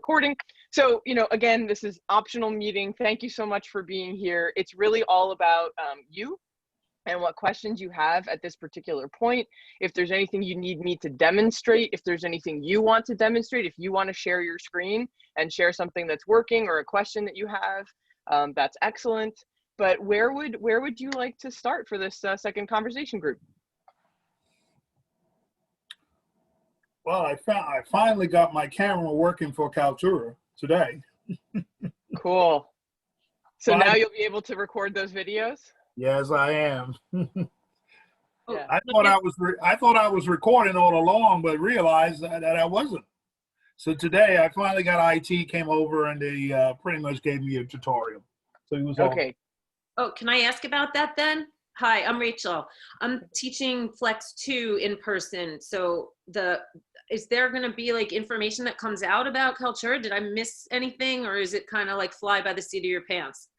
recording. So, again, this is optional meeting. Thank you so much for being here. It's really all about you and what questions you have at this particular point. If there's anything you need me to demonstrate, if there's anything you want to demonstrate, if you want to share your screen and share something that's working or a question that you have, that's excellent. But where would you like to start for this second conversation group? Well, I finally got my camera working for Kaltura today. Cool. So now you'll be able to record those videos? Yes, I am. Yeah. I thought I was recording all along, but realized that I wasn't. So today I finally got IT came over and they pretty much gave me a tutorial. So it was okay. Oh, can I ask about that then? Hi, I'm Rachel. I'm teaching Flex 2 in person. So is there going to be like information that comes out about Kaltura? Did I miss anything, or is it kind of like fly by the seat of your pants?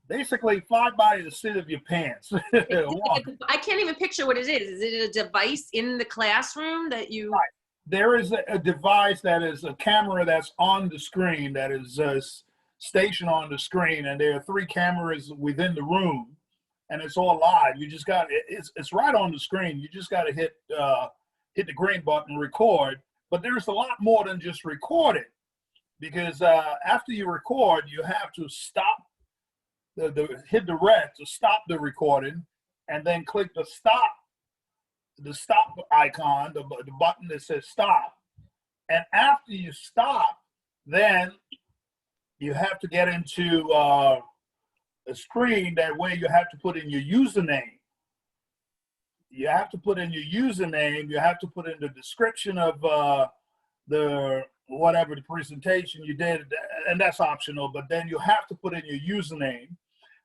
Basically, fly by the seat of your pants. I can't even picture what it is. Is it a device in the classroom that you? Right. There is a device that is a camera that's on the screen, that is stationed on the screen, and there are 3 cameras within the room, and it's all live. You just got it's right on the screen. You just got to hit the green button, record. But there's a lot more than just record it, because after you record, you have to stop. Hit the red to stop the recording, and then click the stop icon, the button that says stop. And after you stop, then you have to get into a screen that way you have to put in your username. You have to put in your username. You have to put in the description of the whatever the presentation you did, and that's optional, but then you have to put in your username.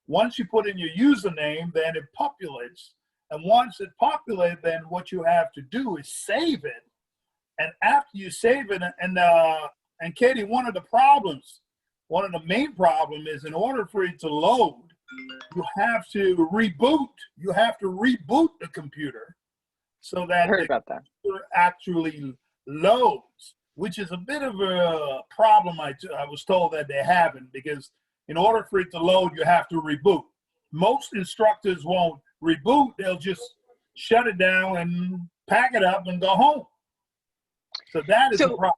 Once you put in your username, then it populates. And once it populates, then what you have to do is save it. And after you save it, and Katie, one of the main problems is, in order for it to load, you have to reboot. You have to reboot the computer so that the computer actually loads, which is a bit of a problem I was told that they're having, because in order for it to load, you have to reboot. Most instructors won't reboot. They'll just shut it down and pack it up and go home. So that is a problem.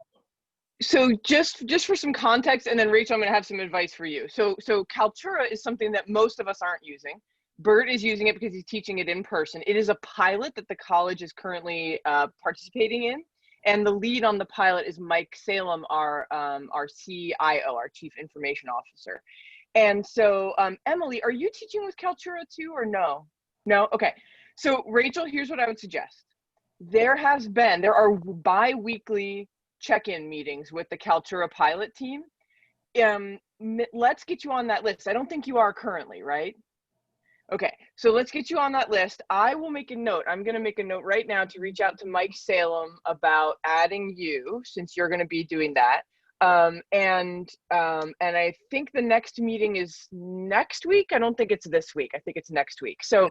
So just for some context, and then Rachel, I'm going to have some advice for you. So Kaltura is something that most of us aren't using. Bert is using it because he's teaching it in person. It is a pilot that the college is currently participating in. And the lead on the pilot is Mike Salem, our CIO, our Chief Information Officer. And so, Emily, are you teaching with Kaltura too, or no? No? Okay. So Rachel, here's what I would suggest. There are bi-weekly check-in meetings with the Kaltura pilot team. Let's get you on that list. I don't think you are currently, right? Okay, so let's get you on that list. I will make a note. I'm going to make a note right now to reach out to Mike Salem about adding you, since you're going to be doing that. And I think the next meeting is next week. I don't think it's this week. I think it's next week. So,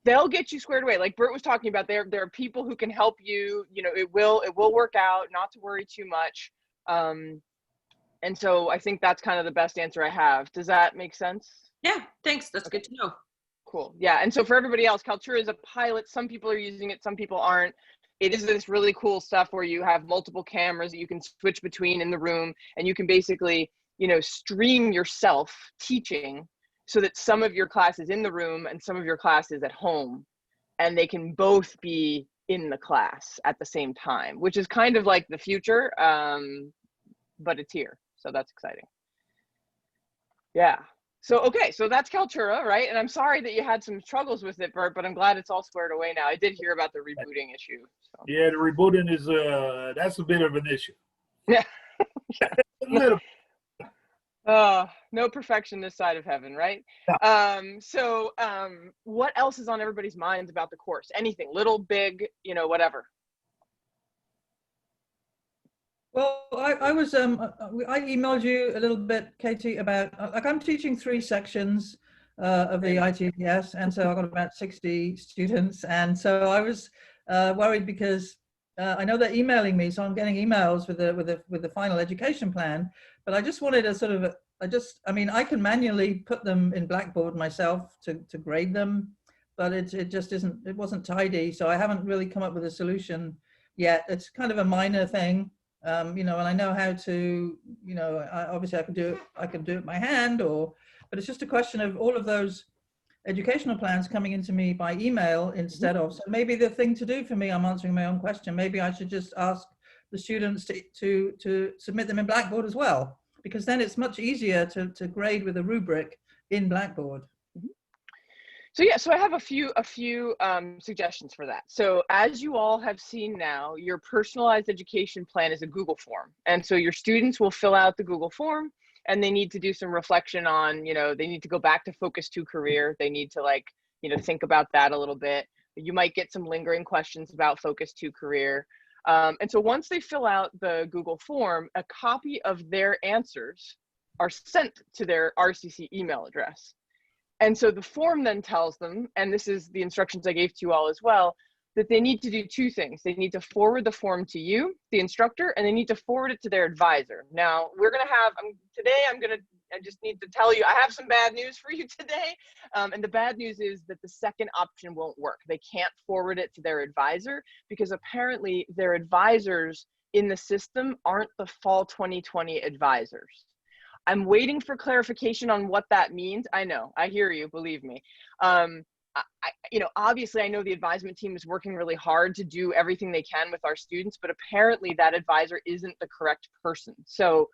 they'll get you squared away. Like Bert was talking about, there are people who can help you. It will work out. Not to worry too much. And so I think that's kind of the best answer I have. Does that make sense? Yeah, thanks. That's good to know. Cool. Yeah. And so for everybody else, Kaltura is a pilot. Some people are using it, some people aren't. It is this really cool stuff where you have multiple cameras that you can switch between in the room, and you can basically, stream yourself teaching so that some of your class is in the room and some of your class is at home, and they can both be in the class at the same time, which is kind of like the future, but it's here. So that's exciting. Yeah. So, okay, so that's Kaltura, right? And I'm sorry that you had some struggles with it, Bert, but I'm glad it's all squared away now. I did hear about the rebooting issue. So. Yeah, the rebooting is, that's a bit of an issue. Yeah. A little. No perfection this side of heaven, right? Yeah. What else is on everybody's minds about the course? Anything, little, big, whatever. Well, I emailed you a little bit, Katie, about, I'm teaching 3 sections of the IttS, and so I've got about 60 students, and so I was worried because I know they're emailing me, so I'm getting emails with the final education plan. But I just wanted to sort of, I mean, I can manually put them in Blackboard myself to grade them, but it just isn't, it wasn't tidy. So I haven't really come up with a solution yet. It's kind of a minor thing, you know, and I know how to, you know, obviously I can do it by hand, but it's just a question of all of those educational plans coming into me by email instead of, so maybe the thing to do for me, I'm answering my own question, maybe I should just ask the students to submit them in Blackboard as well, because then it's much easier to grade with a rubric in Blackboard. So yeah, so I have a few suggestions for that. So as you all have seen now, your personalized education plan is a Google form. And so your students will fill out the Google form, and they need to do some reflection on, you know, they need to go back to Focus 2 career. They need to, like, you know, think about that a little bit. You might get some lingering questions about Focus 2 career. And so once they fill out the Google form, a copy of their answers are sent to their RCC email address. And so the form then tells them, and this is the instructions I gave to you all as well, that they need to do two things. They need to forward the form to you, the instructor, and they need to forward it to their advisor. Now, we're going to have, I just need to tell you, I have some bad news for you today. And the bad news is that the second option won't work. They can't forward it to their advisor because apparently their advisors in the system aren't the fall 2020 advisors. I'm waiting for clarification on what that means. I know, I hear you, believe me. You know, obviously I know the advisement team is working really hard to do everything they can with our students, but apparently that advisor isn't the correct person. So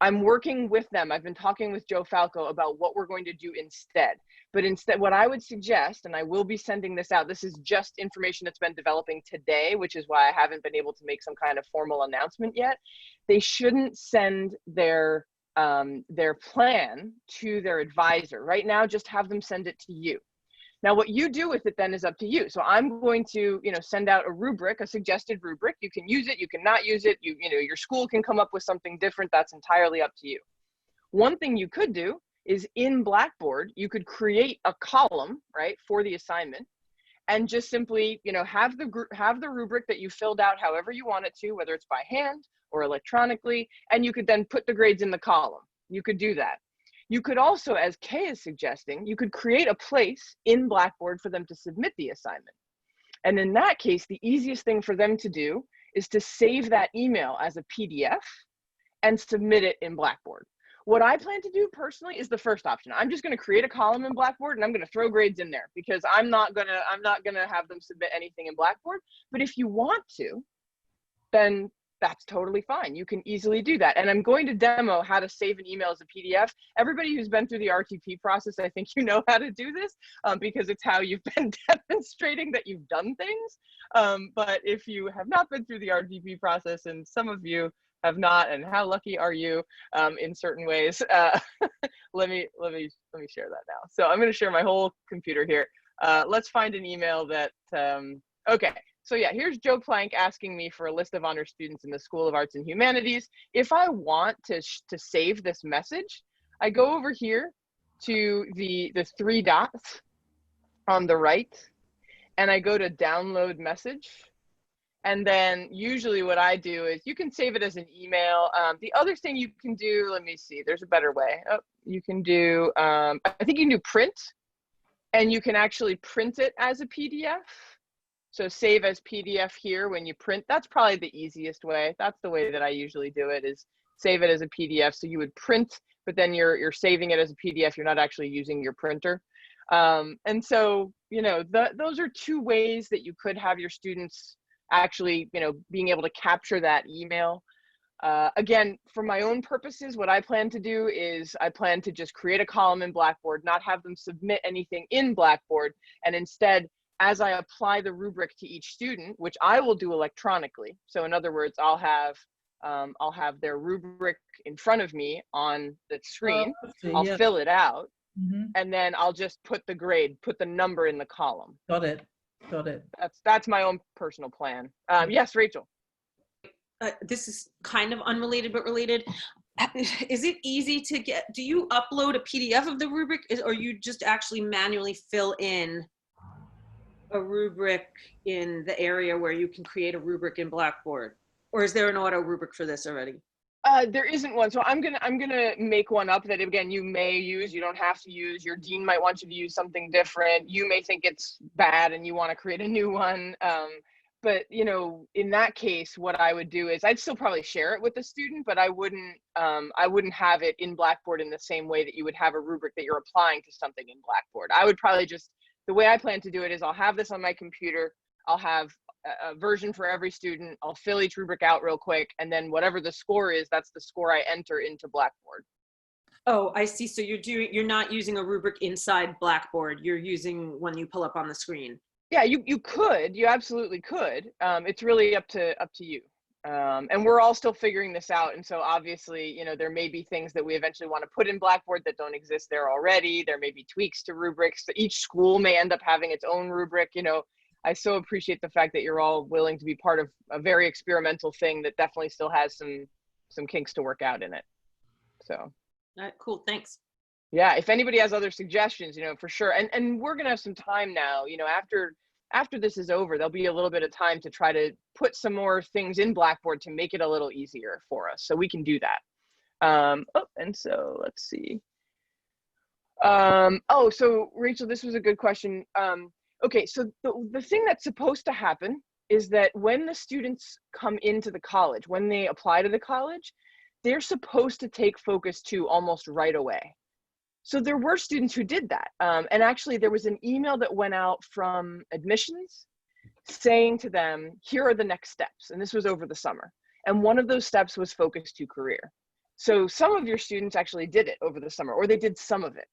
I'm working with them. I've been talking with Joe Falco about what we're going to do instead. But instead, what I would suggest, and I will be sending this out, this is just information that's been developing today, which is why I haven't been able to make some kind of formal announcement yet. They shouldn't send their plan to their advisor. Right now, just have them send it to you. Now, what you do with it then is up to you. So I'm going to, you know, send out a rubric, a suggested rubric. You can use it, you can not use it. You know, your school can come up with something different. That's entirely up to you. One thing you could do is in Blackboard, you could create a column, right, for the assignment, and just simply, you know, have the rubric that you filled out however you want it to, whether it's by hand or electronically, and you could then put the grades in the column. You could do that. You could also, as Kay is suggesting, you could create a place in Blackboard for them to submit the assignment. And in that case, the easiest thing for them to do is to save that email as a PDF and submit it in Blackboard. What I plan to do personally is the first option. I'm just going to create a column in Blackboard and I'm going to throw grades in there because I'm not going to have them submit anything in Blackboard. But if you want to, then that's totally fine. You can easily do that. And I'm going to demo how to save an email as a PDF. Everybody who's been through the RTP process, I think you know how to do this because it's how you've been demonstrating that you've done things. But if you have not been through the RTP process, and some of you have not, and how lucky are you in certain ways, let me share that now. So I'm going to share my whole computer here. Let's find an email that, okay. So yeah, here's Joe Plank asking me for a list of honor students in the School of Arts and Humanities. If I want to save this message, I go over here to the three dots on the right, and I go to download message. And then usually what I do is you can save it as an email. The other thing you can do, let me see, there's a better way. Oh, you can do, I think you can do print, and you can actually print it as a PDF. So save as PDF here when you print. That's probably the easiest way. That's the way that I usually do it, is save it as a PDF. So you would print, but then you're saving it as a PDF. You're not actually using your printer. And so, you know, those are two ways that you could have your students actually, you know, being able to capture that email. Again, for my own purposes, what I plan to do is I plan to just create a column in Blackboard, not have them submit anything in Blackboard, and instead, as I apply the rubric to each student, which I will do electronically. So in other words, I'll have their rubric in front of me on the screen. I'll fill it out, and then I'll just put the grade, put the number in the column. Got it. That's my own personal plan. Yes, Rachel. This is kind of unrelated but related. Is it easy to get? Do you upload a PDF of the rubric, or you just actually manually fill in? a rubric in the area where you can create a rubric in Blackboard? Or is there an auto rubric for this already? There isn't one, so I'm gonna make one up that again you may use. You don't have to use. Your dean might want you to use something different. You may think it's bad and you want to create a new one. But you know, in that case, what I would do is I'd still probably share it with the student, but I wouldn't have it in Blackboard in the same way that you would have a rubric that you're applying to something in Blackboard. I would probably just, the way I plan to do it is I'll have this on my computer. I'll have a version for every student. I'll fill each rubric out real quick, and then whatever the score is, that's the score I enter into Blackboard. Oh, I see. So you're not using a rubric inside Blackboard. You're using one you pull up on the screen. Yeah, you absolutely could. It's really up to you. And we're all still figuring this out. And so obviously, you know, there may be things that we eventually want to put in Blackboard that don't exist there already. There may be tweaks to rubrics. Each school may end up having its own rubric. You know, I so appreciate the fact that you're all willing to be part of a very experimental thing that definitely still has some kinks to work out in it. So. All right, cool. Thanks. Yeah, if anybody has other suggestions, you know, for sure. And we're gonna have some time now, you know, after this is over, there'll be a little bit of time to try to put some more things in Blackboard to make it a little easier for us. So we can do that. And so let's see. So Rachel, this was a good question. Okay, so the thing that's supposed to happen is that when the students come into the college, when they apply to the college, they're supposed to take Focus 2 almost right away. So there were students who did that. And actually there was an email that went out from admissions saying to them, here are the next steps. And this was over the summer. And one of those steps was Focus 2 Career. So some of your students actually did it over the summer, or they did some of it.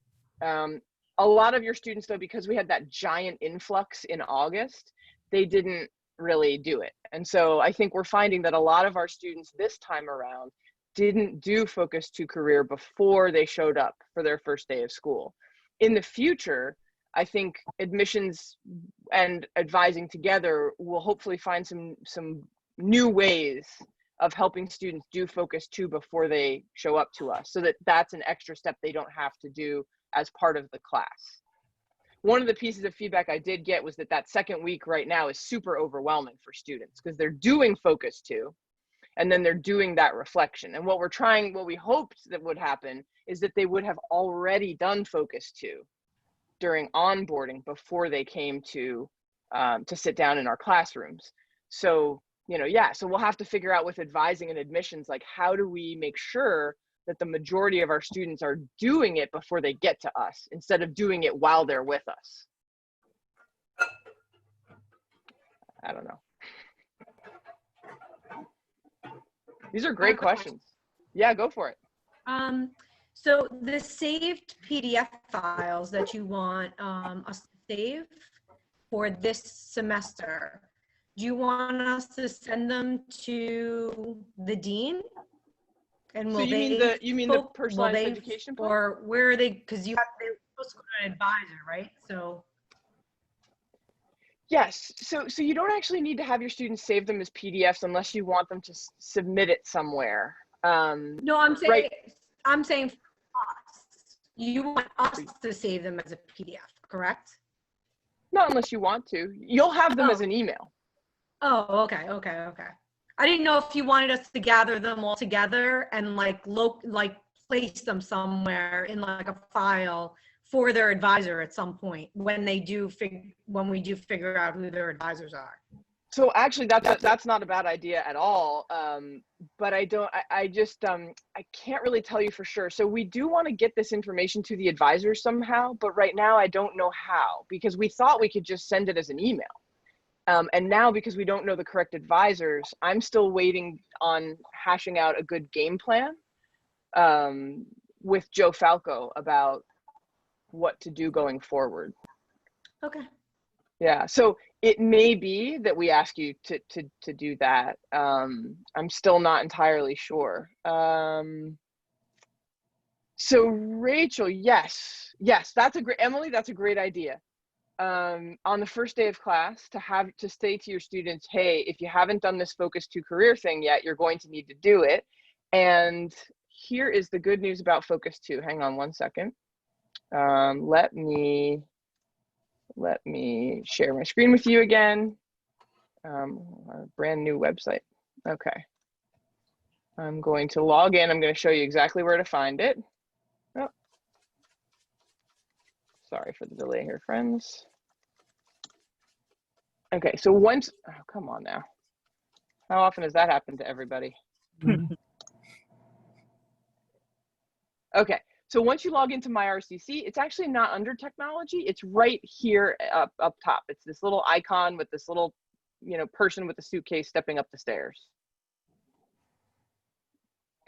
A lot of your students though, because we had that giant influx in August, they didn't really do it. And so I think we're finding that a lot of our students this time around didn't do Focus 2 Career before they showed up for their first day of school. In the future, I think admissions and advising together will hopefully find some new ways of helping students do Focus 2 before they show up to us, so that that's an extra step they don't have to do as part of the class. One of the pieces of feedback I did get was that second week right now is super overwhelming for students because they're doing Focus 2, and then they're doing that reflection. And what we hoped that would happen is that they would have already done Focus 2 during onboarding before they came to sit down in our classrooms. So, you know, yeah, so we'll have to figure out with advising and admissions, like how do we make sure that the majority of our students are doing it before they get to us, instead of doing it while they're with us. I don't know. These are great questions. Yeah, go for it. So the saved PDF files that you want us to save for this semester, do you want us to send them to the dean? And So you mean the personalized education plan? Or where are they? Because they're supposed to go to an advisor, right? So. Yes, so you don't actually need to have your students save them as PDFs unless you want them to submit it somewhere. No, I'm saying, right. I'm saying for us. You want us to save them as a PDF, correct? Not unless you want to. You'll have them as an email. Oh, okay. I didn't know if you wanted us to gather them all together and like place them somewhere in like a file for their advisor at some point when we do figure out who their advisors are. So actually that's not a bad idea at all. But I can't really tell you for sure. So we do want to get this information to the advisors somehow, but right now I don't know how, because we thought we could just send it as an email. And now, because we don't know the correct advisors, I'm still waiting on hashing out a good game plan with Joe Falco about what to do going forward. Okay. Yeah, so it may be that we ask you to do that. I'm still not entirely sure. So Rachel, yes, that's a great, Emily, that's a great idea. On the first day of class to say to your students, hey, if you haven't done this Focus 2 Career thing yet, you're going to need to do it. And here is the good news about Focus 2. Hang on one second. Let me let me share my screen with you again. Our brand new website. Okay. I'm going to log in. I'm going to show you exactly where to find it. Oh. Sorry for the delay here, friends. Okay, so once, oh, come on now. How often does that happen to everybody? Okay, so once you log into my RCC, it's actually not under technology. It's right here up top. It's this little icon with this little, person with a suitcase stepping up the stairs.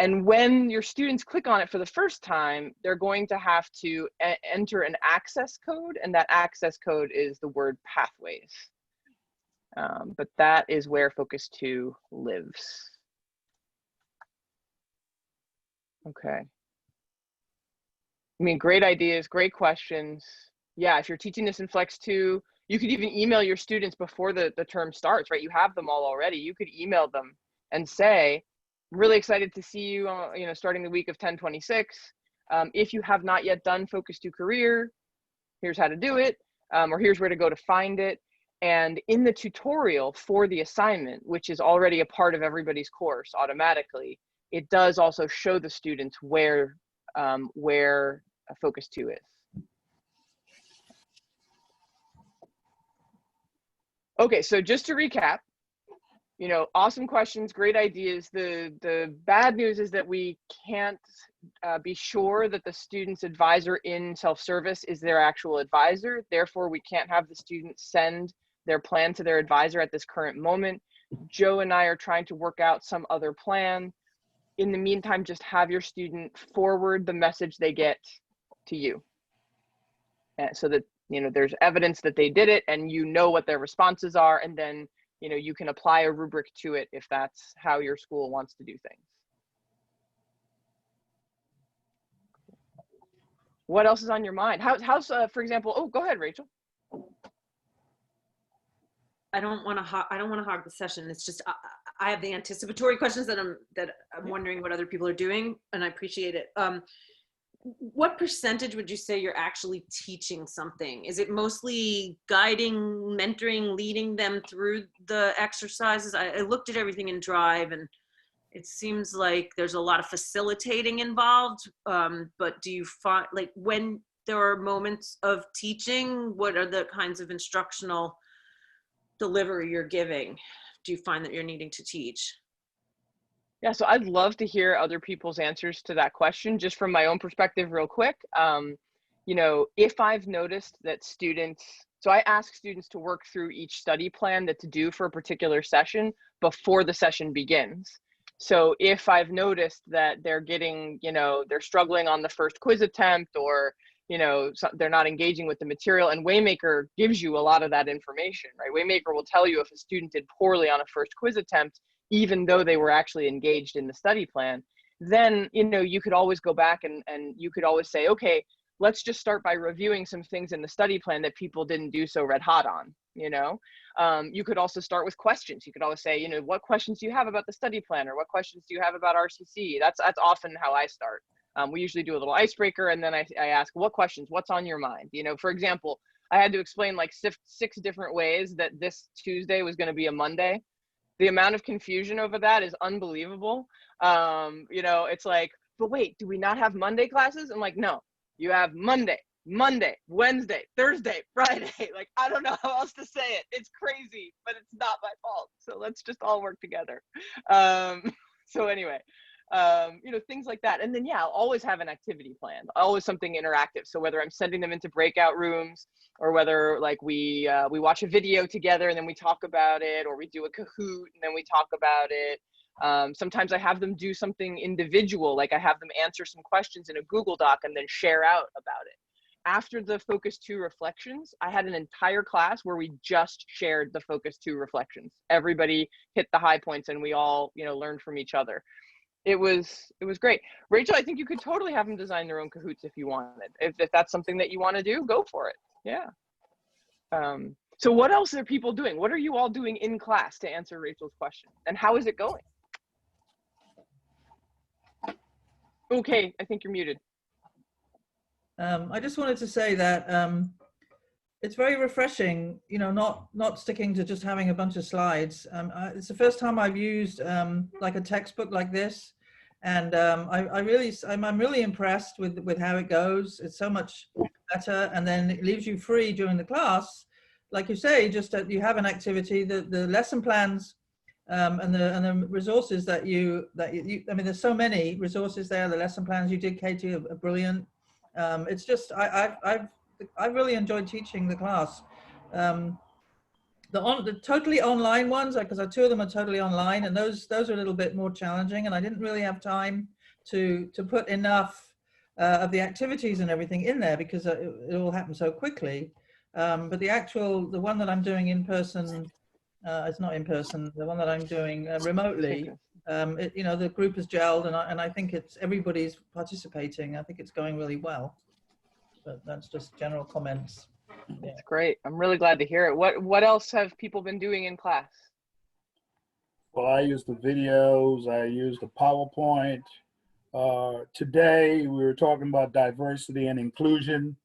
And when your students click on it for the first time, they're going to have to enter an access code, and that access code is the word pathways. But that is where Focus 2 lives. Okay. I mean, great ideas, great questions. Yeah, if you're teaching this in Flex 2, you could even email your students before the term starts, right? You have them all already. You could email them and say, I'm really excited to see you, starting the week of 10/26. If you have not yet done Focus 2 Career, here's how to do it, or here's where to go to find it. And in the tutorial for the assignment, which is already a part of everybody's course automatically, it does also show the students where Focus 2 is. Okay, so just to recap, awesome questions, great ideas. The bad news is that we can't be sure that the student's advisor in self-service is their actual advisor. Therefore, we can't have the student send their plan to their advisor at this current moment. Joe and I are trying to work out some other plan. In the meantime, just have your student forward the message they get to you, so that there's evidence that they did it, and what their responses are, and then you can apply a rubric to it if that's how your school wants to do things. What else is on your mind? How's for example? Oh, go ahead, Rachel. I don't want to hog the session. It's just I have the anticipatory questions that I'm wondering what other people are doing, and I appreciate it. What percentage would you say you're actually teaching something? Is it mostly guiding, mentoring, leading them through the exercises? I looked at everything in Drive, and it seems like there's a lot of facilitating involved. But do you find, like, when there are moments of teaching, what are the kinds of instructional delivery you're giving? Do you find that you're needing to teach? Yeah, so I'd love to hear other people's answers to that question, just from my own perspective real quick. If I've noticed that so I ask students to work through each study plan to do for a particular session before the session begins. So if I've noticed that they're getting, they're struggling on the first quiz attempt, or they're not engaging with the material, and Waymaker gives you a lot of that information, right? Waymaker will tell you if a student did poorly on a first quiz attempt, even though they were actually engaged in the study plan. Then you could always go back and you could always say, okay, let's just start by reviewing some things in the study plan that people didn't do so red hot on. You could also start with questions. You could always say, what questions do you have about the study plan, or what questions do you have about RCC? That's often how I start. We usually do a little icebreaker, and then I ask, what questions, what's on your mind? For example, I had to explain like 6 different ways that this Tuesday was going to be a Monday. The amount of confusion over that is unbelievable. It's like, but wait, do we not have Monday classes? I'm like, no, you have Monday, Wednesday, Thursday, Friday. Like, I don't know how else to say it. It's crazy, but it's not my fault. So let's just all work together. So anyway, things like that. And then, yeah, I'll always have an activity plan, always something interactive. So whether I'm sending them into breakout rooms, or whether like we watch a video together and then we talk about it, or we do a Kahoot and then we talk about it. Sometimes I have them do something individual, like I have them answer some questions in a Google Doc and then share out about it. After the Focus 2 reflections, I had an entire class where we just shared the Focus 2 reflections. Everybody hit the high points and we all, learned from each other. It was great. Rachel, I think you could totally have them design their own Kahoots if you wanted. If that's something that you want to do, go for it. Yeah. So what else are people doing? What are you all doing in class to answer Rachel's question? And how is it going? Okay, I think you're muted. I just wanted to say that it's very refreshing, you know, not sticking to just having a bunch of slides. It's the first time I've used like a textbook like this, and I'm really impressed with how it goes. It's so much better, and then it leaves you free during the class, like you say, just that you have an activity. The lesson plans and the resources that you I mean, there's so many resources there. The lesson plans you did, Katie, are brilliant. It's just I really enjoyed teaching the class. The totally online ones, because two of them are totally online, and those are a little bit more challenging, and I didn't really have time to put enough of the activities and everything in there because it all happened so quickly. But the one that I'm doing in person, it's not in person. The one that I'm doing remotely, you know, the group has gelled, and I think everybody's participating. I think it's going really well. But that's just general comments. Yeah. That's great. I'm really glad to hear it. What else have people been doing in class? Well, I use the videos. I use the PowerPoint. Today we were talking about diversity and inclusion,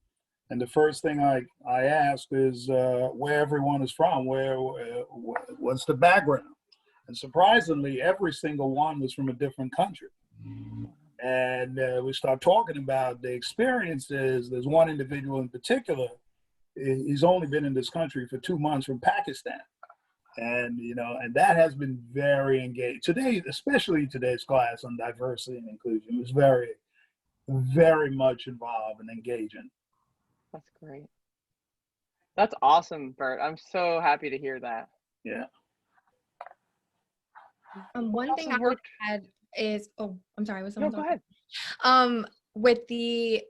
and the first thing I asked is where everyone is from. What's the background? And surprisingly, every single one was from a different country. And we start talking about the experiences. There's one individual in particular. He's only been in this country for 2 months from Pakistan. And, you know, and that has been very engaged. Today, especially today's class on diversity and inclusion, was very, very much involved and engaging. That's great. That's awesome, Bert. I'm so happy to hear that. Yeah. One thing I would add is, oh, I'm sorry, was someone No, go talking? ahead. With the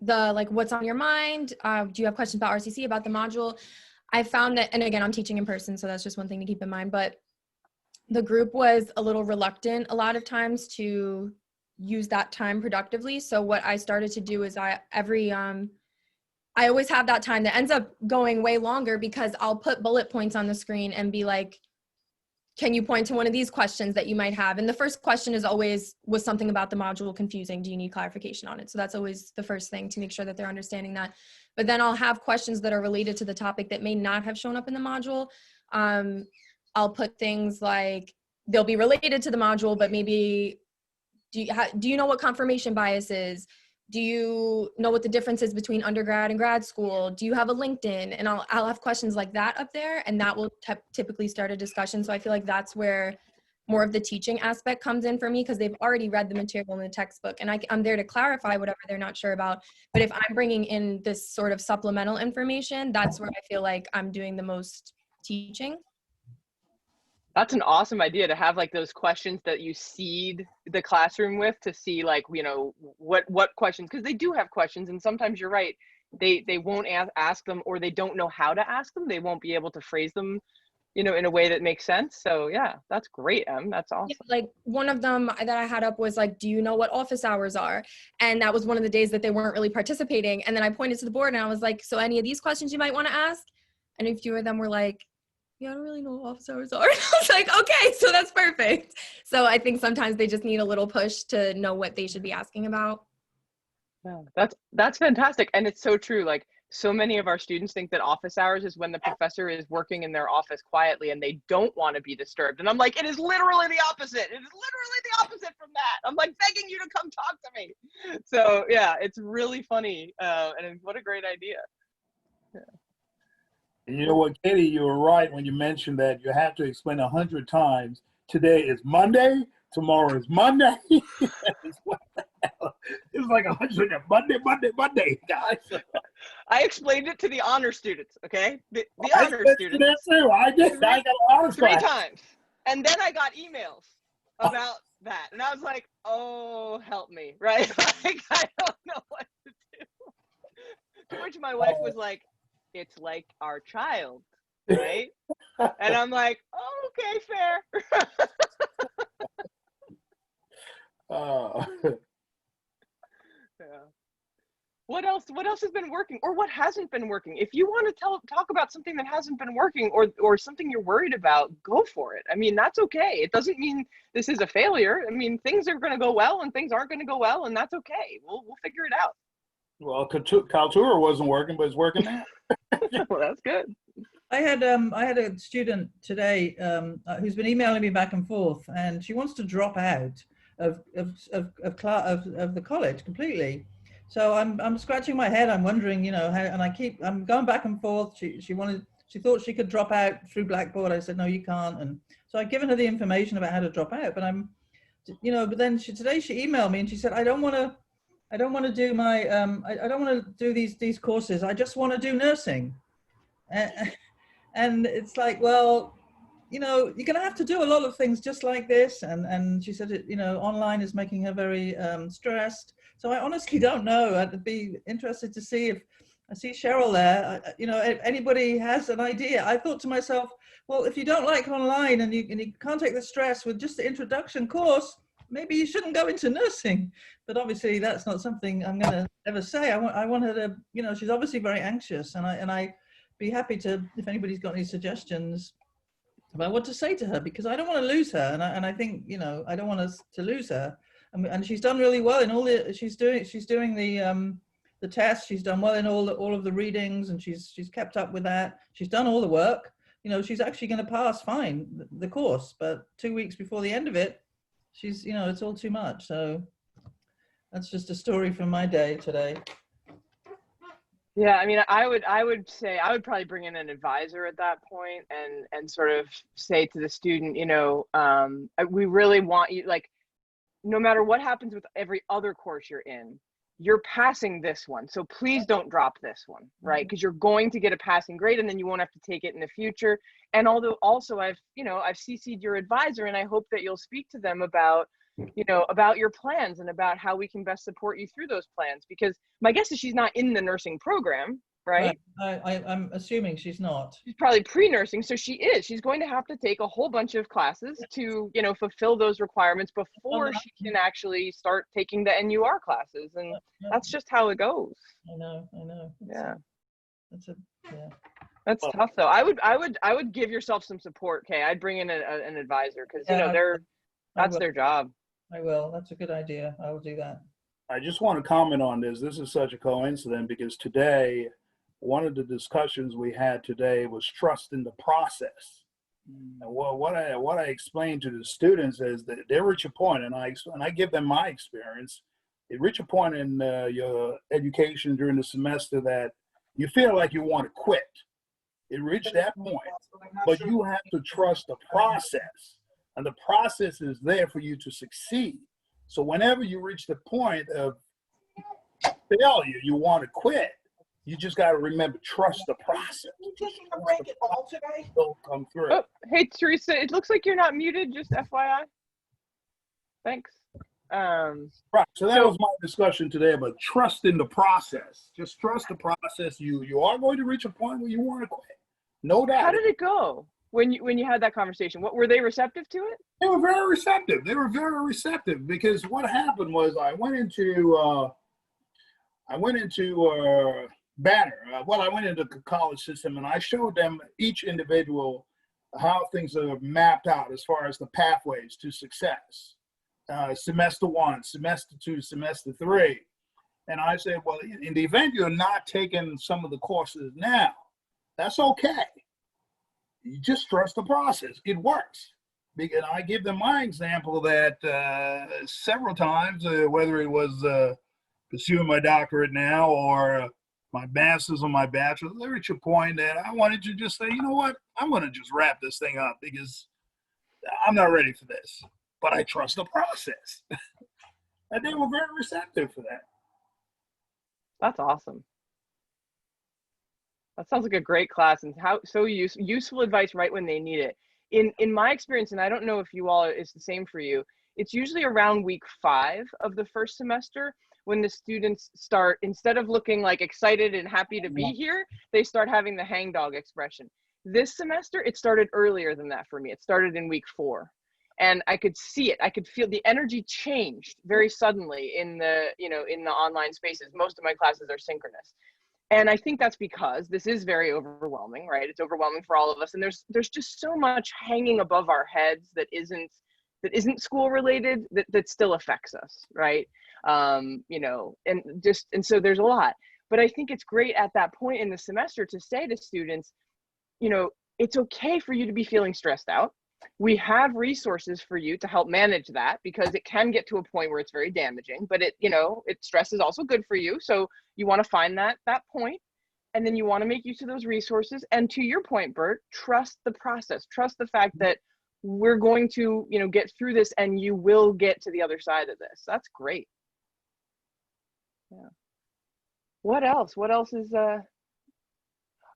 like, what's on your mind? Do you have questions about RCC, about the module? I found that, and again, I'm teaching in person, so that's just one thing to keep in mind, but the group was a little reluctant a lot of times to use that time productively. So what I started to do is I always have that time that ends up going way longer because I'll put bullet points on the screen and be like, can you point to one of these questions that you might have? And the first question is always, was something about the module confusing? Do you need clarification on it? So that's always the first thing, to make sure that they're understanding that. But then I'll have questions that are related to the topic that may not have shown up in the module. I'll put things like, they'll be related to the module, but maybe, do you know what confirmation bias is? Do you know what the difference is between undergrad and grad school? Do you have a LinkedIn? And I'll have questions like that up there, and that will typically start a discussion. So I feel like that's where more of the teaching aspect comes in for me, because they've already read the material in the textbook, and I'm there to clarify whatever they're not sure about. But if I'm bringing in this sort of supplemental information, that's where I feel like I'm doing the most teaching. That's an awesome idea, to have like those questions that you seed the classroom with, to see like, you know, what questions, because they do have questions, and sometimes you're right, they won't ask them, or they don't know how to ask them. They won't be able to phrase them, you know, in a way that makes sense. So yeah, that's great, Em. That's awesome. Yeah, like one of them that I had up was like, do you know what office hours are? And that was one of the days that they weren't really participating. And then I pointed to the board and I was like, so any of these questions you might want to ask? And a few of them were like, yeah, I don't really know what office hours are. And I was like, okay, so that's perfect. So I think sometimes they just need a little push to know what they should be asking about. Yeah, that's fantastic. And it's so true. Like, so many of our students think that office hours is when the professor is working in their office quietly and they don't want to be disturbed. And I'm like, it is literally the opposite. It is literally the opposite from that. I'm like begging you to come talk to me. So yeah, it's really funny. And what a great idea. Yeah. And you know what, Katie, you were right when you mentioned that you have to explain 100 times. Today is Monday. Tomorrow is Monday. It's like 100 Monday, guys. I explained it to the honor students, okay? The honor students. I did. I got honors 3 class. times. And then I got emails about that. And I was like, oh, help me, right? Like, I don't know what to do. To which my wife was like, it's like our child, right? And I'm like, oh, okay, fair. Yeah. What else has been working, or what hasn't been working? If you want to talk about something that hasn't been working, or something you're worried about, go for it. I mean, that's okay. It doesn't mean this is a failure. I mean, things are going to go well and things aren't going to go well, and that's okay. We'll figure it out. Well, Kaltura wasn't working, but it's working now. Well, that's good. I had a student today who's been emailing me back and forth, and she wants to drop out of the college completely. So I'm scratching my head. I'm wondering, you know, how, and I'm going back and forth. She thought she could drop out through Blackboard. I said no, you can't. And so I've given her the information about how to drop out. But but then today she emailed me and she said I don't want to do my I don't want to do these courses. I just want to do nursing. And it's like, well, you know, you're going to have to do a lot of things just like this. And she said, you know, online is making her very stressed. So I honestly don't know. I'd be interested to see if I see Cheryl there. You know, if anybody has an idea. I thought to myself, well, if you don't like online and you can't take the stress with just the introduction course, maybe you shouldn't go into nursing. But obviously, that's not something I'm going to ever say. I want her to, you know, she's obviously very anxious, and I be happy to, if anybody's got any suggestions about what to say to her, because I don't want to lose her, and I think, you know, I don't want us to lose her. And she's done really well in all the she's doing the tests. She's done well in all of the readings, and she's kept up with that. She's done all the work. You know, she's actually going to pass fine the course, but 2 weeks before the end of it, she's, you know, it's all too much. So that's just a story from my day today. Yeah, I mean, I would say I would probably bring in an advisor at that point and sort of say to the student, you know, we really want you, like, no matter what happens with every other course you're in, you're passing this one. So please don't drop this one, right? Because you're going to get a passing grade and then you won't have to take it in the future. And although also I've CC'd your advisor, and I hope that you'll speak to them about, you know, about your plans and about how we can best support you through those plans. Because my guess is she's not in the nursing program, right? I'm assuming she's not. She's probably pre-nursing, so she's going to have to take a whole bunch of classes to, you know, fulfill those requirements before she can actually start taking the NUR classes, and that's just how it goes. I know. That's tough though. I would give yourself some support, Kay. I'd bring in an advisor, because you know that's their job. I will. That's a good idea. I will do that. I just want to comment on this. This is such a coincidence, because today, one of the discussions we had today was trust in the process. And what I explained to the students is that they reach a point, and I give them my experience. They reach a point in your education during the semester that you feel like you want to quit. It reached that point, but you have to trust the process, and the process is there for you to succeed. So whenever you reach the point of failure, you want to quit, you just got to remember, trust the process. Taking a break at all today? They'll come through. Oh, hey Teresa, it looks like you're not muted, just FYI. Thanks. Right, so that was my discussion today about trust in the process. Just trust the process. You are going to reach a point where you want to quit. No doubt. How did it go when you had that conversation? What were they receptive to it? They were very receptive. They were very receptive, because what happened was I went into Banner. I went into the college system, and I showed them each individual how things are mapped out as far as the pathways to success. Semester 1, semester 2, semester 3. And I said, well, in the event you're not taking some of the courses now, that's okay. You just trust the process. It works. And I give them my example that several times, whether it was pursuing my doctorate now or my master's or my bachelor's, there reached a point that I wanted to just say, you know what, I'm going to just wrap this thing up, because I'm not ready for this. But I trust the process. And they were very receptive for that. That's awesome. That sounds like a great class, and how so useful advice right when they need it. In my experience, and I don't know if you all it's the same for you, it's usually around week 5 of the first semester when the students start, instead of looking like excited and happy to be here, they start having the hangdog expression. This semester, it started earlier than that for me. It started in week 4. And I could see it. I could feel the energy changed very suddenly in the online spaces. Most of my classes are synchronous. And I think that's because this is very overwhelming, right? It's overwhelming for all of us. And there's just so much hanging above our heads that isn't school related that still affects us, right? And so there's a lot. But I think it's great at that point in the semester to say to students, you know, it's okay for you to be feeling stressed out. We have resources for you to help manage that, because it can get to a point where it's very damaging, but stress is also good for you. So you want to find that point, and then you want to make use of those resources. And to your point, Bert, trust the process, trust the fact that we're going to, get through this, and you will get to the other side of this. That's great. Yeah. What else is,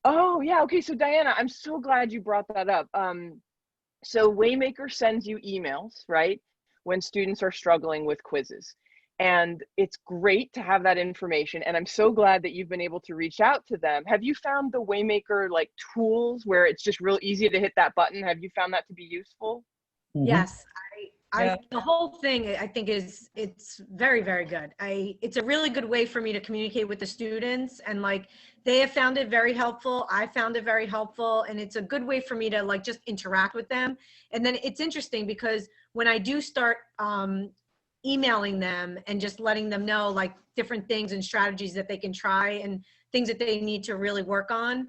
oh yeah, okay. So Diana, I'm so glad you brought that up. So Waymaker sends you emails, right, when students are struggling with quizzes. And it's great to have that information. And I'm so glad that you've been able to reach out to them. Have you found the Waymaker like tools where it's just real easy to hit that button? Have you found that to be useful? Yes, Yeah. the whole thing I think it's very, very good. It's a really good way for me to communicate with the students, and like they have found it very helpful. I found it very helpful, and it's a good way for me to like just interact with them. And then it's interesting because when I do start emailing them and just letting them know like different things and strategies that they can try and things that they need to really work on,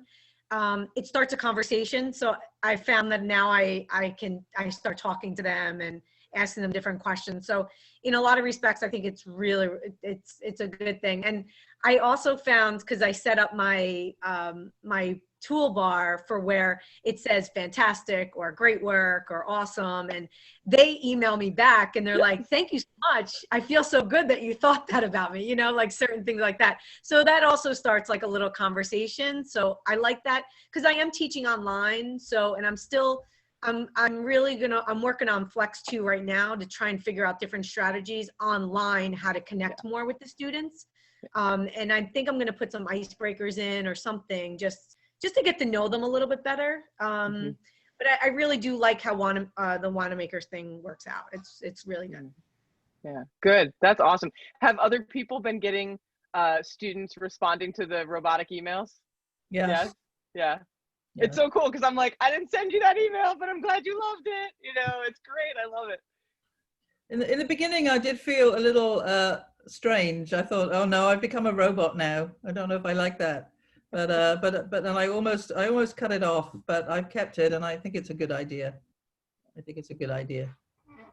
it starts a conversation. So I found that now I start talking to them and asking them different questions. So in a lot of respects, I think it's really, it's a good thing. And I also found, because I set up my, my toolbar for where it says fantastic or great work or awesome. And they email me back and they're like, thank you so much. I feel so good that you thought that about me, like certain things like that. So that also starts like a little conversation. So I like that because I am teaching online. So, and I'm working on Flex 2 right now to try and figure out different strategies online, how to connect more with the students. And I think I'm going to put some icebreakers in or something just to get to know them a little bit better. But I really do like how the Wanamakers thing works out. It's really good. Yeah, good. That's awesome. Have other people been getting students responding to the robotic emails? Yes. Yeah. Yeah. It's so cool because I'm like, I didn't send you that email, but I'm glad you loved it. It's great. I love it. In the beginning, I did feel a little strange. I thought, oh no, I've become a robot now. I don't know if I like that. But then I almost cut it off, but I've kept it, and I think it's a good idea.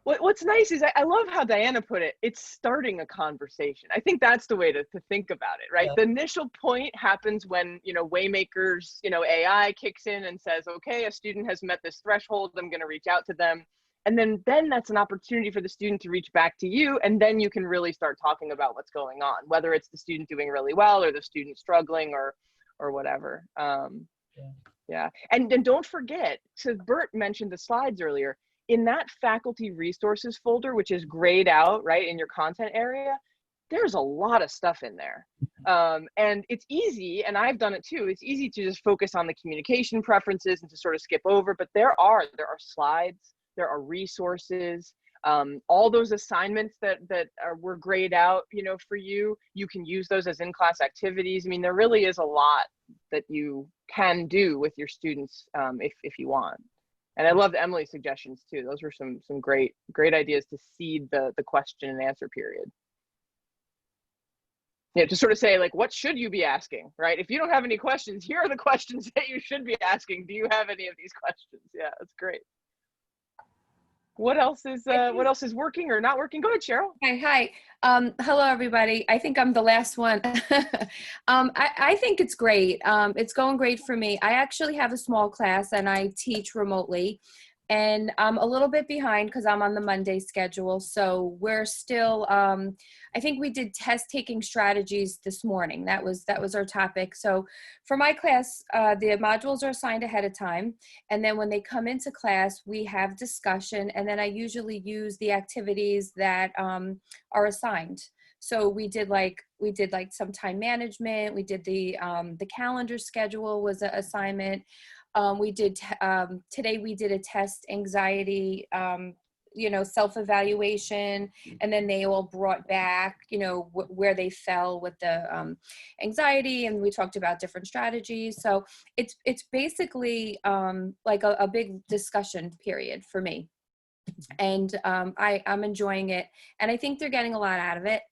What's nice is I love how Diana put it. It's starting a conversation. I think that's the way to think about it, right? Yeah. The initial point happens when, Waymaker's, AI kicks in and says, okay, a student has met this threshold. I'm going to reach out to them. And then that's an opportunity for the student to reach back to you. And then you can really start talking about what's going on, whether it's the student doing really well or the student struggling or whatever. Yeah. And then don't forget, so Bert mentioned the slides earlier. In that faculty resources folder, which is grayed out, right, in your content area, there's a lot of stuff in there. And it's easy, and I've done it too, it's easy to just focus on the communication preferences and to sort of skip over, but there are slides, there are resources, all those assignments that were grayed out, for you can use those as in-class activities. I mean, there really is a lot that you can do with your students if you want. And I loved Emily's suggestions too. Those were some great ideas to seed the question and answer period. Yeah, to sort of say like, what should you be asking, right? If you don't have any questions, here are the questions that you should be asking. Do you have any of these questions? Yeah, that's great. What else is working or not working? Go ahead, Cheryl. Hi. Hello, everybody. I think I'm the last one. I think it's great. It's going great for me. I actually have a small class and I teach remotely. And I'm a little bit behind because I'm on the Monday schedule. So we're still, I think we did test taking strategies this morning. That was our topic. So for my class, the modules are assigned ahead of time. And then when they come into class, we have discussion. And then I usually use the activities that are assigned. So we did like some time management. We did the calendar schedule was an assignment. We did, today we did a test anxiety, self-evaluation, and then they all brought back, where they fell with the anxiety, and we talked about different strategies. So it's basically like a big discussion period for me. And I'm enjoying it, and I think they're getting a lot out of it.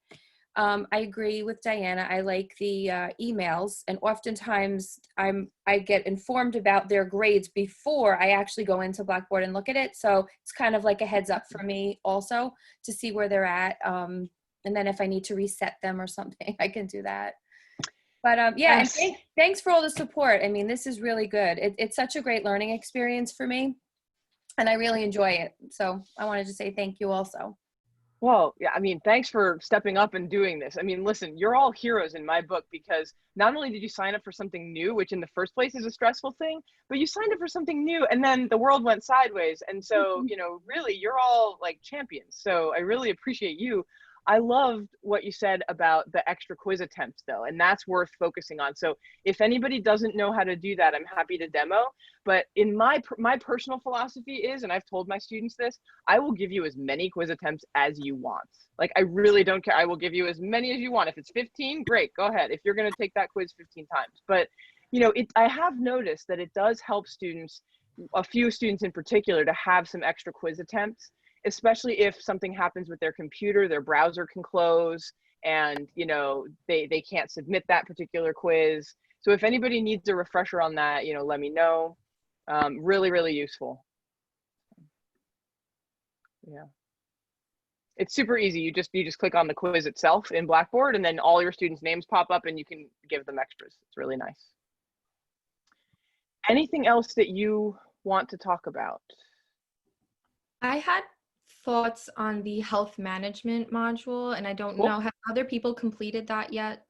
I agree with Diana. I like the emails, and oftentimes I get informed about their grades before I actually go into Blackboard and look at it. So it's kind of like a heads up for me also to see where they're at. And then if I need to reset them or something, I can do that. But yeah, and thanks for all the support. I mean, this is really good. It's such a great learning experience for me, and I really enjoy it. So I wanted to say thank you also. Well, yeah, I mean, thanks for stepping up and doing this. I mean, listen, you're all heroes in my book, because not only did you sign up for something new, which in the first place is a stressful thing, but you signed up for something new and then the world went sideways. And so, you know, really, you're all like champions. So I really appreciate you. I loved what you said about the extra quiz attempts though, and that's worth focusing on. So if anybody doesn't know how to do that, I'm happy to demo. But in my personal philosophy is, and I've told my students this, I will give you as many quiz attempts as you want. Like, I really don't care. I will give you as many as you want. If it's 15, great, go ahead. If you're going to take that quiz 15 times. But, you know, I have noticed that it does help students, a few students in particular, to have some extra quiz attempts, especially if something happens with their computer, their browser can close, and, you know, they can't submit that particular quiz. So if anybody needs a refresher on that, you know, let me know. Really, really useful. Yeah. It's super easy. You just click on the quiz itself in Blackboard, and then all your students' names pop up and you can give them extras. It's really nice. Anything else that you want to talk about? I had thoughts on the health management module, and I don't know, have other people completed that yet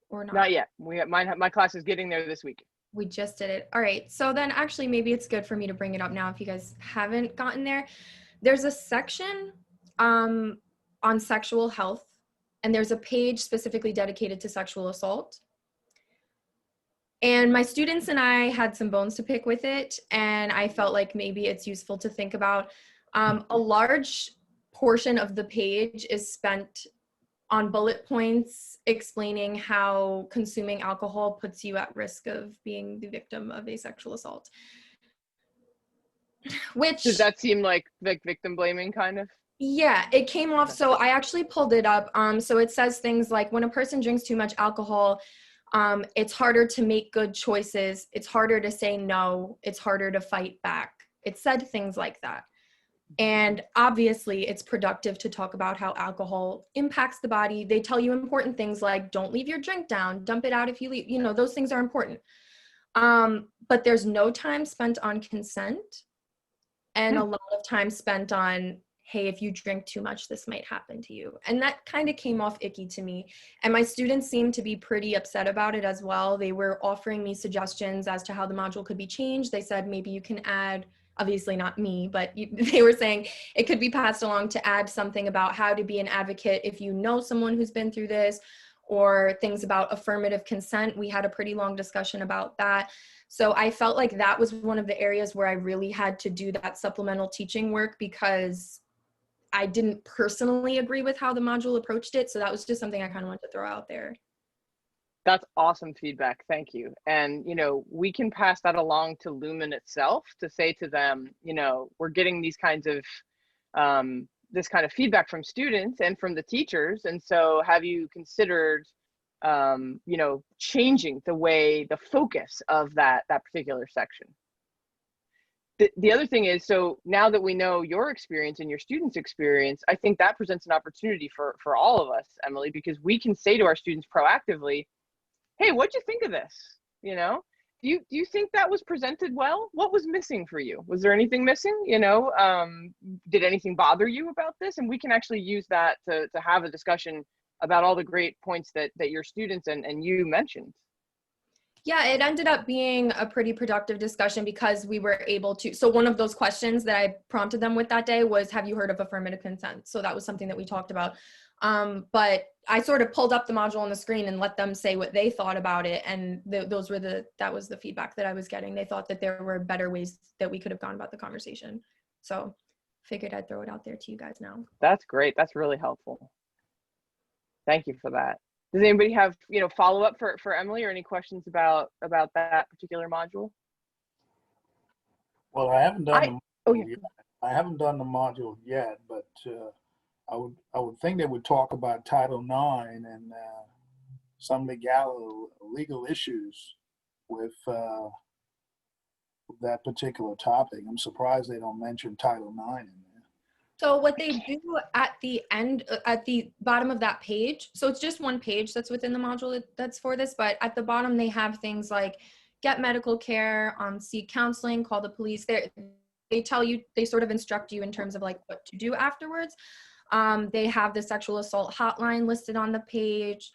or not? Not yet. My class is getting there this week. We just did it. All right. So then actually maybe it's good for me to bring it up now if you guys haven't gotten there. There's a section on sexual health, and there's a page specifically dedicated to sexual assault. And my students and I had some bones to pick with it, and I felt like maybe it's useful to think about. A large portion of the page is spent on bullet points explaining how consuming alcohol puts you at risk of being the victim of a sexual assault. Which, does that seem like victim blaming kind of? Yeah, it came off. So I actually pulled it up. So it says things like, when a person drinks too much alcohol, it's harder to make good choices. It's harder to say no. It's harder to fight back. It said things like that. And obviously it's productive to talk about how alcohol impacts the body. They tell you important things like, don't leave your drink down, dump it out if you leave, you know, those things are important. But there's no time spent on consent, and a lot of time spent on, hey, if you drink too much, this might happen to you. And that kind of came off icky to me. And my students seemed to be pretty upset about it as well. They were offering me suggestions as to how the module could be changed. They said, maybe you can add, obviously not me, but they were saying it could be passed along to add something about how to be an advocate if you know someone who's been through this, or things about affirmative consent. We had a pretty long discussion about that. So I felt like that was one of the areas where I really had to do that supplemental teaching work, because I didn't personally agree with how the module approached it. So that was just something I kind of wanted to throw out there. That's awesome feedback. Thank you. And, you know, we can pass that along to Lumen itself to say to them, you know, we're getting these kinds of, this kind of feedback from students and from the teachers. And so have you considered, you know, changing the focus of that particular section? The other thing is, so now that we know your experience and your students' experience, I think that presents an opportunity for all of us, Emily, because we can say to our students proactively, hey, what'd you think of this? You know, do you think that was presented well? What was missing for you? Was there anything missing? You know, did anything bother you about this? And we can actually use that to have a discussion about all the great points that your students and you mentioned. Yeah, it ended up being a pretty productive discussion, because we were able to, so one of those questions that I prompted them with that day was, have you heard of affirmative consent? So that was something that we talked about. But I sort of pulled up the module on the screen and let them say what they thought about it. And that was the feedback that I was getting. They thought that there were better ways that we could have gone about the conversation. So figured I'd throw it out there to you guys now. That's great. That's really helpful. Thank you for that. Does anybody have, you know, follow up for Emily, or any questions about that particular module? Well, I haven't done I haven't done the module yet, but I would think they would talk about Title IX and some legal issues with that particular topic. I'm surprised they don't mention Title IX in there. So what they do at the end, at the bottom of that page, so it's just one page that's within the module that's for this, but at the bottom they have things like get medical care, seek counseling, call the police. They tell you, they sort of instruct you in terms of like what to do afterwards. They have the sexual assault hotline listed on the page.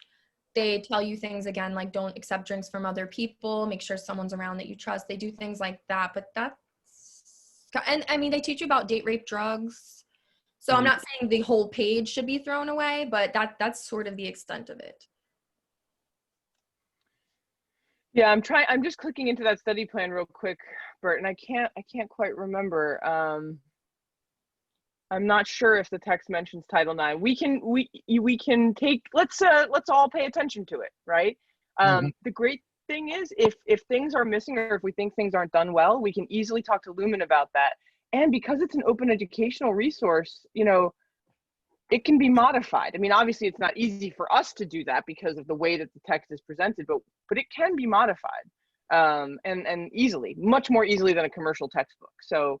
They tell you things again, like don't accept drinks from other people, make sure someone's around that you trust. They do things like that, but and I mean, they teach you about date rape, drugs. So I'm not saying the whole page should be thrown away, but that's sort of the extent of it. Yeah, I'm just clicking into that study plan real quick, Bert, and I can't quite remember. I'm not sure if the text mentions Title IX. We can take, let's all pay attention to it, right? The great thing is if things are missing or if we think things aren't done well, we can easily talk to Lumen about that. And because it's an open educational resource, you know, it can be modified. I mean, obviously it's not easy for us to do that because of the way that the text is presented, but it can be modified and easily, much more easily than a commercial textbook. So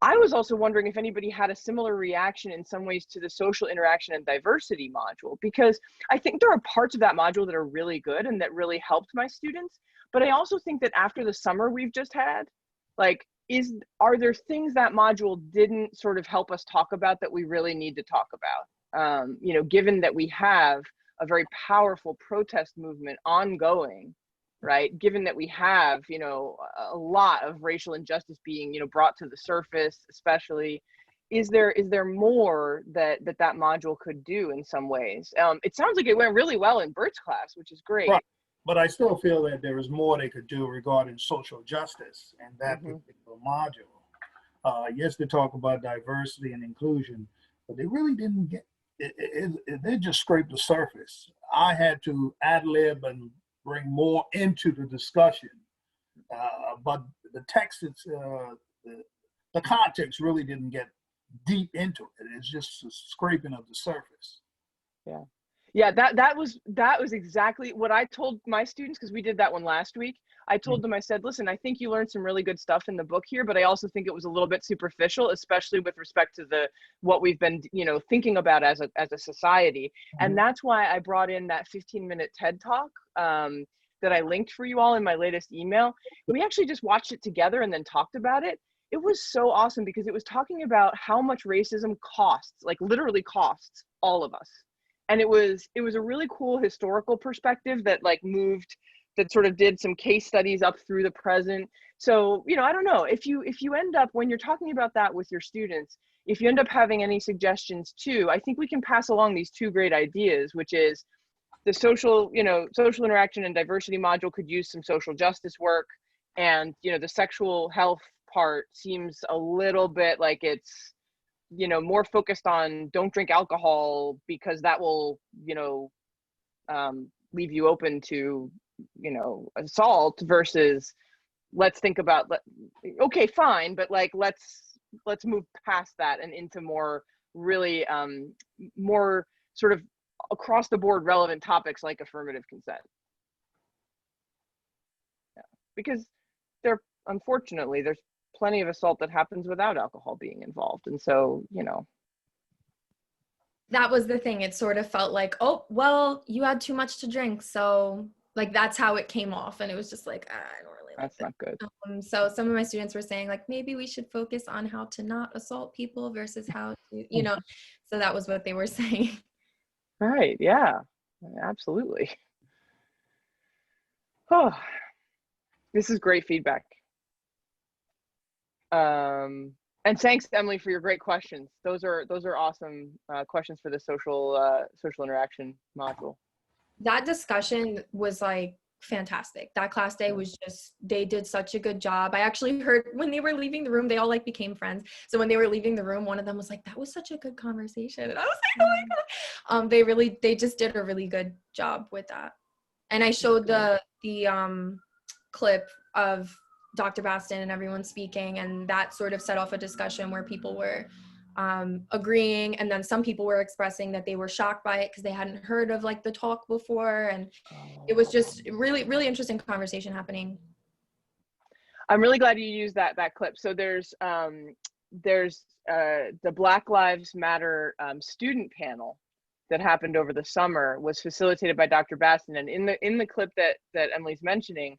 I was also wondering if anybody had a similar reaction in some ways to the social interaction and diversity module, because I think there are parts of that module that are really good and that really helped my students. But I also think that after the summer we've just had, like, are there things that module didn't sort of help us talk about that we really need to talk about? You know, given that we have a very powerful protest movement ongoing, right? Given that we have, you know, a lot of racial injustice being, you know, brought to the surface, especially, is there more that module could do in some ways? It sounds like it went really well in Bert's class, which is great. Right. But I still feel that there is more they could do regarding social justice and that particular module. Yes, they talk about diversity and inclusion, but they really didn't get they just scraped the surface. I had to ad lib and bring more into the discussion, but the text, the context really didn't get deep into it. It's just a scraping of the surface. Yeah. Yeah, that was exactly what I told my students, because we did that one last week. I told them, I said, listen, I think you learned some really good stuff in the book here, but I also think it was a little bit superficial, especially with respect to what we've been, you know, thinking about as a society. And that's why I brought in that 15-minute TED Talk that I linked for you all in my latest email. We actually just watched it together and then talked about it. It was so awesome because it was talking about how much racism costs, like literally costs all of us. And it was a really cool historical perspective that that sort of did some case studies up through the present. So, you know, I don't know, if you end up, when you're talking about that with your students, if you end up having any suggestions too, I think we can pass along these two great ideas, which is the social interaction and diversity module could use some social justice work. And, you know, the sexual health part seems a little bit like it's, you know, more focused on don't drink alcohol because that will, you know, leave you open to, you know, assault, versus let's think about, okay, fine, but like, let's move past that and into more really more sort of across the board relevant topics like affirmative consent. Yeah. Because unfortunately, there's plenty of assault that happens without alcohol being involved. And so, you know. That was the thing. It sort of felt like, oh, well, you had too much to drink. So like, that's how it came off. And it was just like, I don't really like that. That's not good. So some of my students were saying like, maybe we should focus on how to not assault people versus how to, you know, so that was what they were saying. Right. Yeah, absolutely. Oh, this is great feedback. And thanks, Emily, for your great questions. Those are awesome questions for the social interaction module. That discussion was like fantastic. That class day was just, they did such a good job. I actually heard when they were leaving the room, they all like became friends. So when they were leaving the room, one of them was like, that was such a good conversation. And I was like, oh my God. They just did a really good job with that. And I showed the clip of Dr. Baston and everyone speaking, and that sort of set off a discussion where people were agreeing, and then some people were expressing that they were shocked by it because they hadn't heard of like the talk before, and it was just really, really interesting conversation happening. I'm really glad you used that clip. So there's the Black Lives Matter student panel that happened over the summer, was facilitated by Dr. Baston, and in the clip that Emily's mentioning,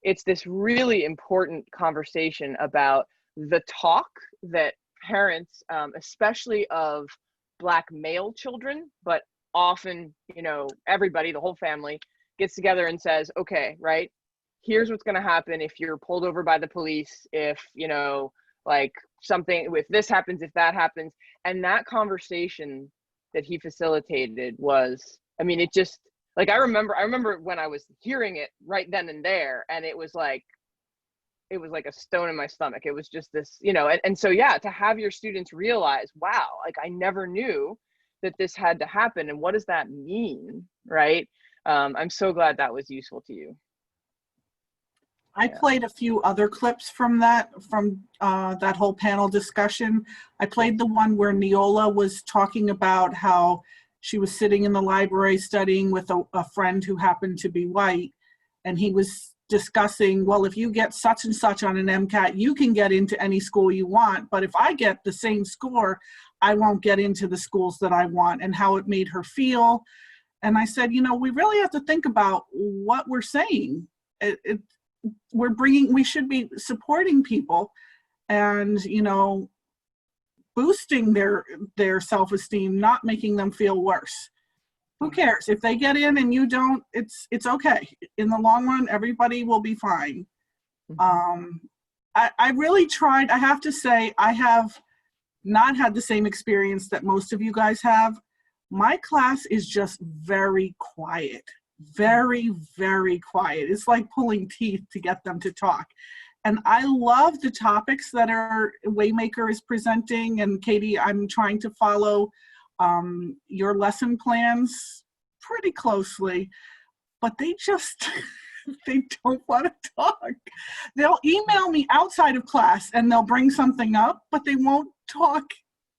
it's this really important conversation about the talk that parents, especially of Black male children, but often, you know, everybody, the whole family, gets together and says, okay, right, here's what's going to happen if you're pulled over by the police, if, you know, like something, if this happens, if that happens. And that conversation that he facilitated was, I mean, it just, like, I remember when I was hearing it right then and there, and it was like a stone in my stomach. It was just this, you know, and so, yeah, to have your students realize, wow, like, I never knew that this had to happen. And what does that mean? Right. I'm so glad that was useful to you. I played a few other clips from that whole panel discussion. I played the one where Neola was talking about how she was sitting in the library studying with a friend who happened to be white, and he was discussing, well, if you get such and such on an MCAT, you can get into any school you want, but if I get the same score, I won't get into the schools that I want, and how it made her feel. And I said, you know, we really have to think about what we're saying. We should be supporting people and, you know, boosting their self-esteem, not making them feel worse. Who cares? If they get in and you don't, it's okay. In the long run, everybody will be fine. I really tried. I have to say, I have not had the same experience that most of you guys have. My class is just very quiet. Very, very quiet. It's like pulling teeth to get them to talk. And I love the topics that Waymaker is presenting. And Katie, I'm trying to follow your lesson plans pretty closely, but they just, they don't want to talk. They'll email me outside of class and they'll bring something up, but they won't talk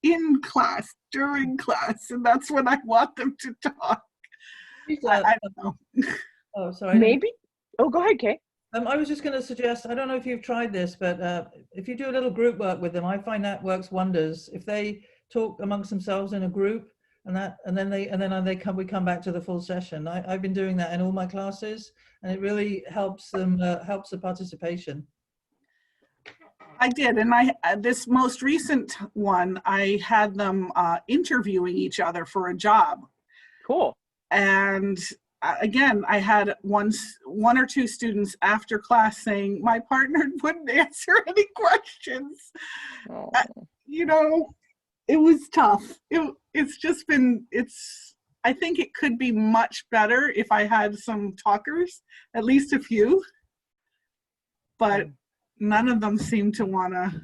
in class, during class. And that's when I want them to talk. I don't know. Oh, sorry. Maybe. Oh, go ahead, Kay. I was just going to suggest, I don't know if you've tried this, but if you do a little group work with them, I find that works wonders. If they talk amongst themselves in a group, and then we come back to the full session. I've been doing that in all my classes, and it really helps them, helps the participation. I did, and this most recent one, I had them interviewing each other for a job. Cool. And again, I had one or two students after class saying, my partner wouldn't answer any questions. You know, it was tough. It's just been, I think it could be much better if I had some talkers, at least a few, but none of them seem to want to.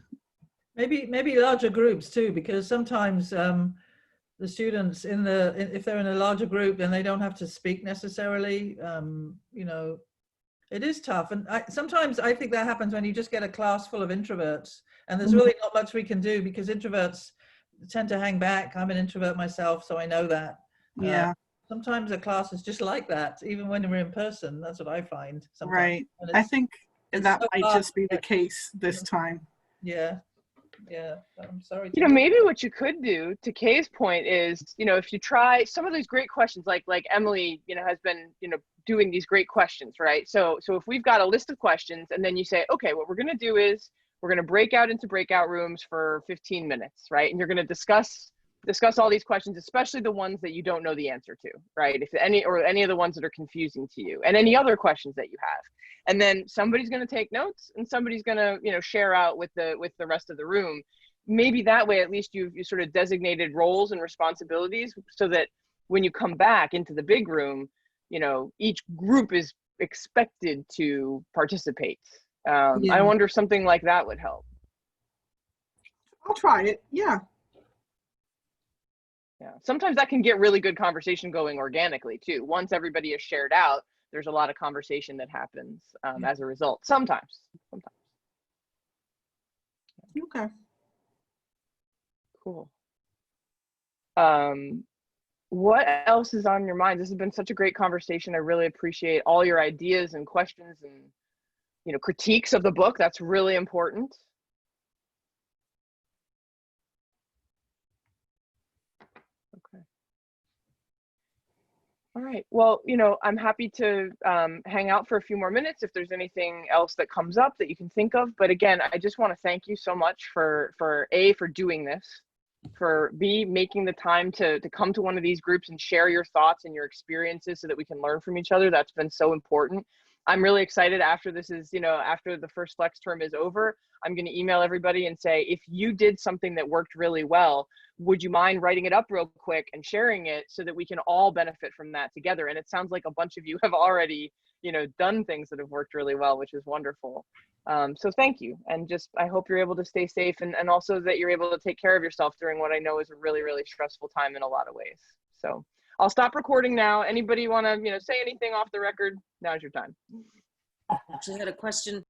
Maybe larger groups too, because sometimes the students if they're in a larger group, then they don't have to speak necessarily. You know, it is tough. And sometimes I think that happens when you just get a class full of introverts, and there's really not much we can do because introverts tend to hang back. I'm an introvert myself, so I know that. Yeah. Sometimes a class is just like that, even when we're in person. That's what I find sometimes. Right. I think that so might just be the case this time. Yeah. Yeah, I'm sorry. You know, maybe what you could do, to Kay's point, is, you know, if you try some of these great questions, like Emily, you know, has been, you know, doing these great questions, right? So if we've got a list of questions, and then you say, okay, what we're going to do is we're going to break out into breakout rooms for 15 minutes, right? And you're going to discuss all these questions, especially the ones that you don't know the answer to, right? If any of the ones that are confusing to you, and any other questions that you have. And then somebody's going to take notes, and somebody's going to, you know, share out with the rest of the room. Maybe that way, at least you sort of designated roles and responsibilities, so that when you come back into the big room, you know, each group is expected to participate. I wonder if something like that would help. I'll try it. Yeah. Yeah. Sometimes that can get really good conversation going organically too. Once everybody is shared out, there's a lot of conversation that happens as a result. Sometimes. Okay. Cool. What else is on your mind? This has been such a great conversation. I really appreciate all your ideas and questions and, you know, critiques of the book. That's really important. Okay. All right. Well, you know, I'm happy to hang out for a few more minutes if there's anything else that comes up that you can think of. But again, I just want to thank you so much for A, for doing this, for B, making the time to come to one of these groups and share your thoughts and your experiences so that we can learn from each other. That's been so important. I'm really excited after this is, you know, after the first Flex term is over, I'm going to email everybody and say, if you did something that worked really well, would you mind writing it up real quick and sharing it so that we can all benefit from that together? And it sounds like a bunch of you have already, you know, done things that have worked really well, which is wonderful. So thank you. And just, I hope you're able to stay safe and also that you're able to take care of yourself during what I know is a really, really stressful time in a lot of ways. So I'll stop recording now. Anybody want to, you know, say anything off the record? Now's your time. Actually had a question.